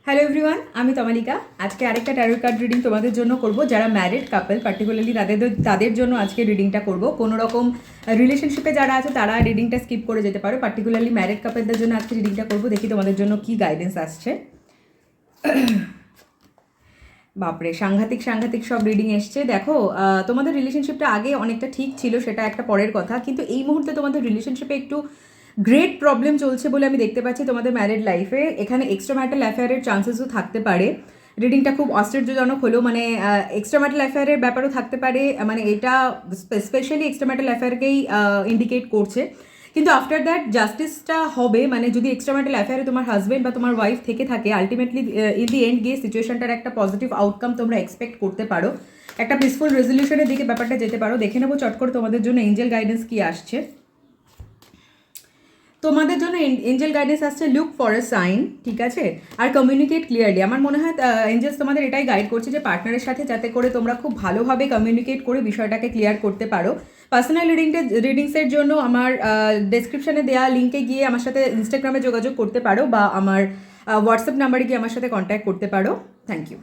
Hello everyone, আমি তমালিকা। আজকে আরেকটা ট্যারো কার্ড রিডিং তোমাদের জন্য করব। যারা ম্যারিড কাপল, পার্টিকুলারলি তাদের জন্য আজকে রিডিংটা করব। কোনো রকম রিলেশনশিপে যারা আছে তারা রিডিংটা স্কিপ করে যেতে পারো। পার্টিকুলারলি ম্যারিড কাপলদের জন্য আজকে রিডিংটা করব। দেখি তোমাদের জন্য কি গাইডেন্স আসছে। বাপরে, সাংঘাতিক সাংঘাতিক সব রিডিং এসছে। দেখো, তোমাদের রিলেশনশিপটা আগে অনেকটা ঠিক ছিল, সেটা একটা পরের কথা, কিন্তু এই মুহূর্তে তোমাদের রিলেশনশিপে একটু গ্রেট প্রবলেম চলছে বলে আমি দেখতে পাচ্ছি তোমাদের ম্যারিড লাইফে। এখানে এক্সট্রা ম্যারিটাল অ্যাফেয়ারের চান্সেসও থাকতে পারে। রিডিংটা খুব আশ্চর্যজনক হলো, মানে এক্সট্রা ম্যারিটাল অ্যাফেয়ারের ব্যাপারও থাকতে পারে, মানে এটা স্পেশালি এক্সট্রা ম্যারিটাল অ্যাফেয়ারকেই ইন্ডিকেট করছে। কিন্তু আফটার দ্যাট জাস্টিসটা হবে, মানে যদি এক্সট্রা ম্যারিটাল অ্যাফেয়ারে তোমার হাজব্যান্ড বা তোমার ওয়াইফ থেকে থাকে, আলটিমেটলি ইন দি এন্ড গিয়ে সিচুয়েশনটার একটা পজিটিভ আউটকাম তোমরা এক্সপেক্ট করতে পারো। একটা পিসফুল রেজলিউশনের দিকে ব্যাপারটা যেতে পারো। দেখে নেবো চট করে তোমাদের জন্য এঞ্জেল গাইডেন্স কি আসছে। তোমাদের জন্য এঞ্জেল গাইডেন্স আসছে লুক ফর এ সাইন, ঠিক আছে? আর কমিউনিকেট ক্লিয়ারলি। আমার মনে হয় এঞ্জেলস তোমাদের এটাই গাইড করছে যে পার্টনারের সাথে যাতে করে তোমরা খুব ভালোভাবে কমিউনিকেট করে বিষয়টাকে ক্লিয়ার করতে পারো। পার্সোনাল রিডিংসের জন্য আমার ডেসক্রিপশনে দেওয়া লিঙ্কে গিয়ে আমার সাথে ইনস্টাগ্রামে যোগাযোগ করতে পারো, বা আমার হোয়াটসঅ্যাপ নাম্বারে গিয়ে আমার সাথে কন্ট্যাক্ট করতে পারো। Thank you.